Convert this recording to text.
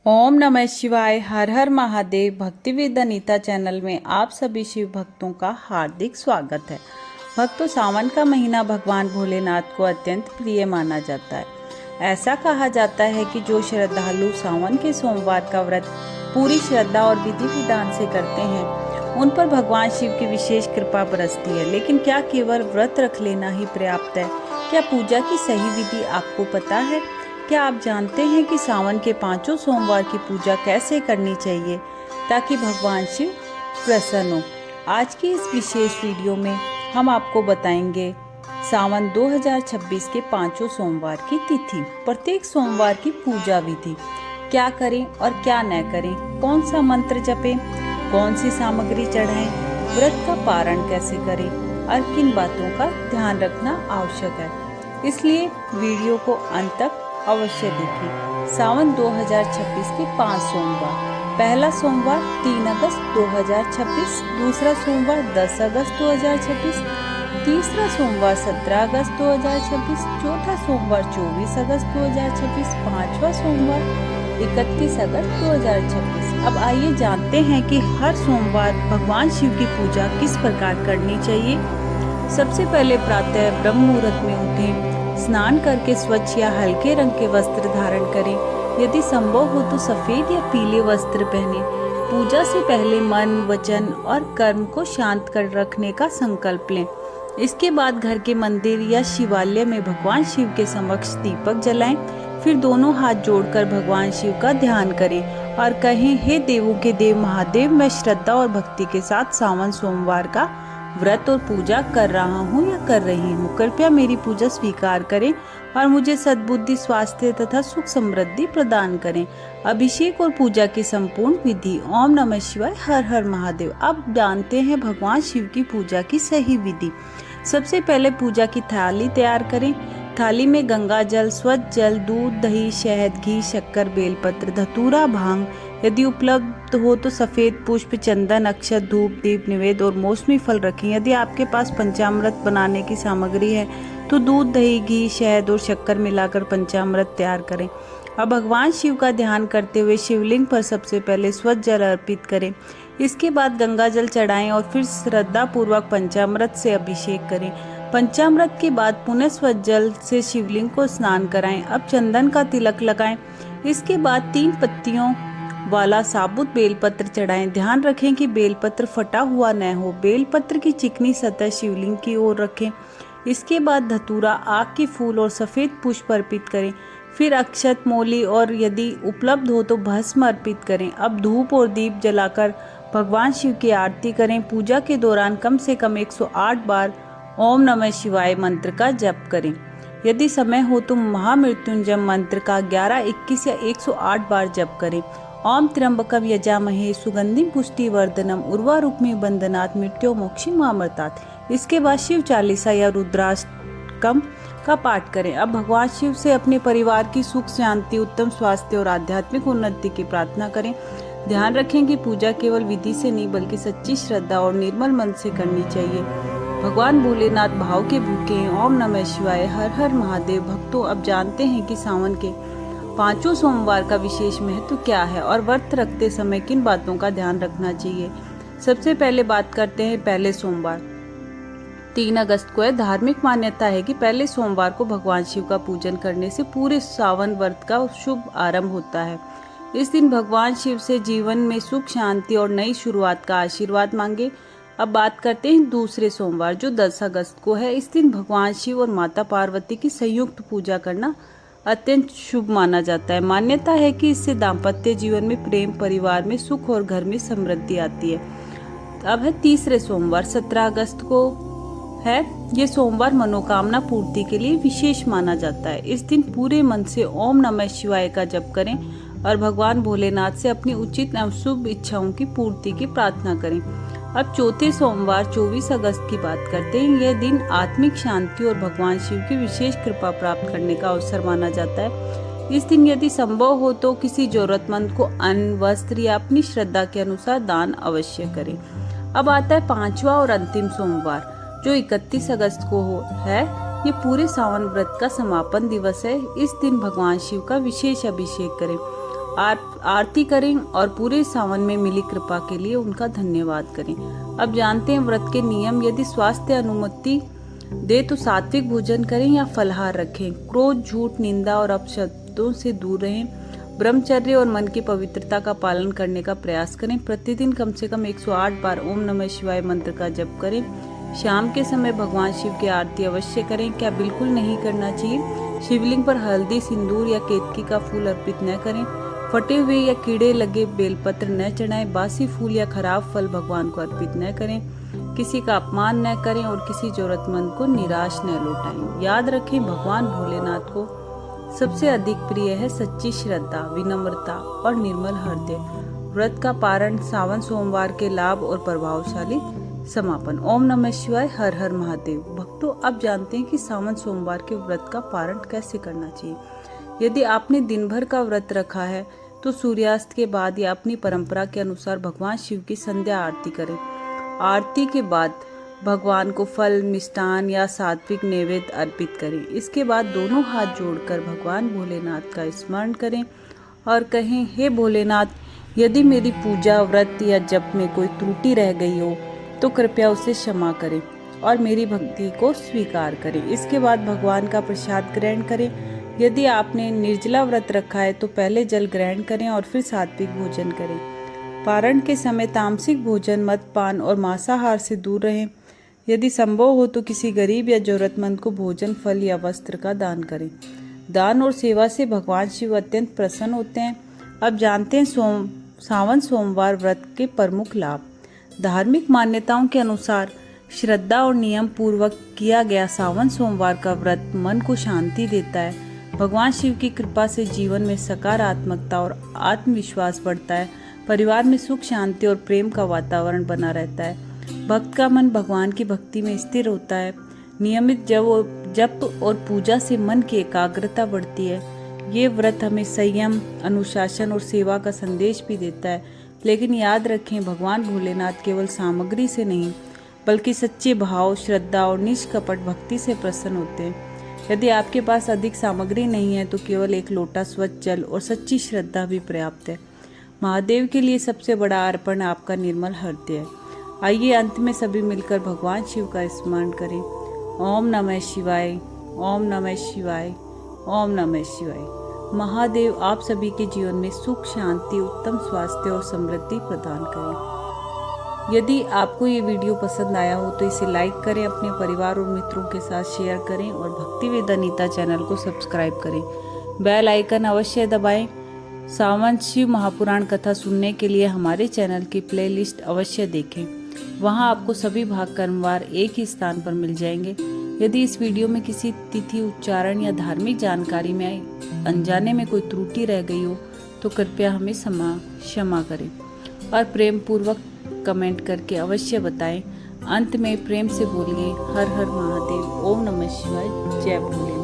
ओम नमः शिवाय। हर हर महादेव। भक्ति विद अनीता चैनल में आप सभी शिव भक्तों का हार्दिक स्वागत है। भक्तों, सावन का महीना भगवान भोलेनाथ को अत्यंत प्रिय माना जाता है। ऐसा कहा जाता है कि जो श्रद्धालु सावन के सोमवार का व्रत पूरी श्रद्धा और विधि विधान से करते हैं, उन पर भगवान शिव की विशेष कृपा बरसती है। लेकिन क्या केवल व्रत रख लेना ही पर्याप्त है? क्या पूजा की सही विधि आपको पता है? क्या आप जानते हैं कि सावन के 5 सोमवार की पूजा कैसे करनी चाहिए ताकि भगवान शिव प्रसन्न हो? आज की इस विशेष वीडियो में हम आपको बताएंगे सावन 2026 के 5 सोमवार की तिथि, प्रत्येक सोमवार की पूजा विधि, क्या करें और क्या न करें, कौन सा मंत्र जपें, कौन सी सामग्री चढ़ाएं, व्रत का पारण कैसे करें और किन बातों का ध्यान रखना आवश्यक है। इसलिए वीडियो को अंत तक अवश्य देखें। सावन 2026 के 5 सोमवार। पहला सोमवार 3 अगस्त 2026, दूसरा सोमवार 10 अगस्त 2026, तीसरा सोमवार 17 अगस्त 2026, चौथा सोमवार 24 अगस्त 2026, पांचवा सोमवार 31 अगस्त 2026। अब आइए जानते हैं कि हर सोमवार भगवान शिव की पूजा किस प्रकार करनी चाहिए। सबसे पहले प्रातः ब्रह्म मुहूर्त में उठें, स्नान करके स्वच्छ या हल्के रंग के वस्त्र धारण करें। यदि संभव हो तो सफेद या पीले वस्त्र पहने। पूजा से पहले मन, वचन और कर्म को शांत कर रखने का संकल्प लें। इसके बाद घर के मंदिर या शिवालय में भगवान शिव के समक्ष दीपक जलाएं। फिर दोनों हाथ जोड़कर भगवान शिव का ध्यान करें और कहें, हे देवों के देव महादेव, मैं श्रद्धा और भक्ति के साथ सावन सोमवार का व्रत और पूजा कर रहा हूँ या कर रही हूँ। कृपया मेरी पूजा स्वीकार करें और मुझे सद्बुद्धि, स्वास्थ्य तथा सुख समृद्धि प्रदान करें। अभिषेक और पूजा की संपूर्ण विधि। ओम नमः शिवाय, हर हर महादेव। अब जानते हैं भगवान शिव की पूजा की सही विधि। सबसे पहले पूजा की थाली तैयार करें। थाली में गंगा जल, स्वच्छ जल, दूध, दही, शहद, घी, शक्कर, बेलपत्र, धतूरा, भांग, यदि उपलब्ध हो तो सफेद पुष्प, चंदन, अक्षत, धूप, दीप, निवेद और मौसमी फल रखें। यदि आपके पास पंचामृत बनाने की सामग्री है तो दूध, दही, घी, शहद और शक्कर मिलाकर पंचामृत तैयार करें। अब भगवान शिव का ध्यान करते हुए शिवलिंग पर सबसे पहले स्वच्छ जल अर्पित करें। इसके बाद गंगा जल चढ़ाएं और फिर श्रद्धा पूर्वक पंचामृत से अभिषेक करें। पंचामृत के बाद पुनः स्वच्छ जल से शिवलिंग को स्नान कराएं। अब चंदन का तिलक लगाएं। इसके बाद 3 पत्तियों वाला साबुत बेलपत्र चढ़ाएं। ध्यान रखें कि बेलपत्र फटा हुआ न हो। बेलपत्र की चिकनी सतह शिवलिंग की ओर रखें। इसके बाद धतूरा, आक के फूल और सफेद पुष्प अर्पित करें। फिर अक्षत, मोली और यदि उपलब्ध हो तो भस्म अर्पित करें। अब धूप और दीप जलाकर भगवान शिव की आरती करें। पूजा के दौरान कम से कम 108 बार ओम नमः शिवाय मंत्र का जप करें। यदि समय हो तो महामृत्युंजय मंत्र का 11, 21 या 108 बार जप करें। ओम त्र्यंबकम यजामहे सुगंधिम पुष्टिवर्धनम उर्वारुक्मी बंधनात् मृत्योर्मोक्षीमामृतात्। इसके बाद शिव चालीसा या रुद्राष्टकम का पाठ करें। अब भगवान शिव से अपने परिवार की सुख शांति, उत्तम स्वास्थ्य और आध्यात्मिक उन्नति की प्रार्थना करें। ध्यान रखें कि पूजा केवल विधि से नहीं बल्कि सच्ची श्रद्धा और निर्मल मन से करनी चाहिए। भगवान भोलेनाथ भाव के भूखे हैं। ओम नमः शिवाय, हर हर महादेव। भक्तों, अब जानते हैं कि सावन के 5 सोमवार का विशेष महत्व क्या है और व्रत रखते समय किन बातों का ध्यान रखना चाहिए। सबसे पहले बात करते हैं पहले सोमवार 3 अगस्त को। धार्मिक मान्यता है कि पहले सोमवार को भगवान शिव का पूजन करने से पूरे सावन व्रत का शुभ आरंभ होता है। इस दिन भगवान शिव से जीवन में सुख, शांति और नई शुरुआत का आशीर्वाद मांगे। अब बात करते हैं दूसरे सोमवार जो 10 अगस्त को है। इस दिन भगवान शिव और माता पार्वती की संयुक्त पूजा करना अत्यंत शुभ माना जाता है। मान्यता है कि इससे दाम्पत्य जीवन में प्रेम, परिवार में सुख और घर में समृद्धि आती है। अब है तीसरे सोमवार 17 अगस्त को है। ये सोमवार मनोकामना पूर्ति के लिए विशेष माना जाता है। इस दिन पूरे मन से ओम नमः शिवाय का जप करें और भगवान भोलेनाथ से अपनी उचित एवं शुभ इच्छाओं की पूर्ति की प्रार्थना करें। अब चौथे सोमवार 24 अगस्त की बात करते हैं। यह दिन आत्मिक शांति और भगवान शिव की विशेष कृपा प्राप्त करने का अवसर माना जाता है। इस दिन यदि संभव हो तो किसी जरूरतमंद को अन्न, वस्त्र या अपनी श्रद्धा के अनुसार दान अवश्य करें। अब आता है 5वां और अंतिम सोमवार जो 31 अगस्त को है। ये पूरे सावन व्रत का समापन दिवस है। इस दिन भगवान शिव का विशेष अभिषेक करें। आरती करें और पूरे सावन में मिली कृपा के लिए उनका धन्यवाद करें। अब जानते हैं व्रत के नियम। यदि स्वास्थ्य अनुमति दे तो सात्विक भोजन करें या फलाहार रखें। क्रोध, झूठ, निंदा और अपशब्दों से दूर रहें। ब्रह्मचर्य और मन की पवित्रता का पालन करने का प्रयास करें। प्रतिदिन कम से कम 108 बार ओम नमः शिवाय मंत्र का जप करें। शाम के समय भगवान शिव की आरती अवश्य करें। क्या बिल्कुल नहीं करना चाहिए? शिवलिंग पर हल्दी, सिंदूर या केतकी का फूल अर्पित न करें। फटे हुए या कीड़े लगे बेलपत्र न चढ़ाएं। बासी फूल या खराब फल भगवान को अर्पित न करें। किसी का अपमान न करें और किसी जरूरतमंद को निराश न लौटाएं। याद रखें, भगवान भोलेनाथ को सबसे अधिक प्रिय है सच्ची श्रद्धा, विनम्रता और निर्मल हृदय। व्रत का पारण सावन सोमवार के लाभ और प्रभावशाली समापन। ओम नमः शिवाय, हर हर महादेव। भक्तों, अब जानते हैं कि सावन सोमवार के व्रत का पारण कैसे करना चाहिए। यदि आपने दिन भर का व्रत रखा है तो सूर्यास्त के बाद या अपनी परंपरा के अनुसार भगवान शिव की संध्या आरती करें। आरती के बाद भगवान को फल, मिष्टान या सात्विक नैवेद्य अर्पित करें। इसके बाद दोनों हाथ जोड़कर भगवान भोलेनाथ का स्मरण करें और कहें, हे भोलेनाथ, यदि मेरी पूजा, व्रत या जप में कोई त्रुटि रह गई हो तो कृपया उसे क्षमा करें और मेरी भक्ति को स्वीकार करें। इसके बाद भगवान का प्रसाद ग्रहण करें। यदि आपने निर्जला व्रत रखा है तो पहले जल ग्रहण करें और फिर सात्विक भोजन करें। पारण के समय तामसिक भोजन, मद्यपान और मांसाहार से दूर रहें। यदि संभव हो तो किसी गरीब या जरूरतमंद को भोजन, फल या वस्त्र का दान करें। दान और सेवा से भगवान शिव अत्यंत प्रसन्न होते हैं। अब जानते हैं सावन सोमवार व्रत के प्रमुख लाभ। धार्मिक मान्यताओं के अनुसार श्रद्धा और नियम पूर्वक किया गया सावन सोमवार का व्रत मन को शांति देता है। भगवान शिव की कृपा से जीवन में सकारात्मकता और आत्मविश्वास बढ़ता है। परिवार में सुख, शांति और प्रेम का वातावरण बना रहता है। भक्त का मन भगवान की भक्ति में स्थिर होता है। नियमित जप और पूजा से मन की एकाग्रता बढ़ती है। ये व्रत हमें संयम, अनुशासन और सेवा का संदेश भी देता है। लेकिन याद रखें, भगवान भोलेनाथ केवल सामग्री से नहीं बल्कि सच्चे भाव, श्रद्धा और निष्कपट भक्ति से प्रसन्न होते हैं। यदि आपके पास अधिक सामग्री नहीं है तो केवल एक लोटा स्वच्छ जल और सच्ची श्रद्धा भी पर्याप्त है। महादेव के लिए सबसे बड़ा अर्पण आपका निर्मल हृदय है। आइए अंत में सभी मिलकर भगवान शिव का स्मरण करें। ओम नमः शिवाय, ओम नमः शिवाय, ओम नमः शिवाय। महादेव आप सभी के जीवन में सुख, शांति, उत्तम स्वास्थ्य और समृद्धि प्रदान करें। यदि आपको ये वीडियो पसंद आया हो तो इसे लाइक करें, अपने परिवार और मित्रों के साथ शेयर करें और भक्ति वेद अनीता चैनल को सब्सक्राइब करें। बेल आइकन अवश्य दबाएं। सावन शिव महापुराण कथा सुनने के लिए हमारे चैनल की प्लेलिस्ट अवश्य देखें। वहां आपको सभी भाग क्रमवार एक ही स्थान पर मिल जाएंगे। यदि इस वीडियो में किसी तिथि, उच्चारण या धार्मिक जानकारी में अनजाने में कोई त्रुटि रह गई हो तो कृपया हमें क्षमा करें और प्रेम पूर्वक कमेंट करके अवश्य बताएं। अंत में प्रेम से बोलिए, हर हर महादेव, ओम नमः शिवाय, जय भोले।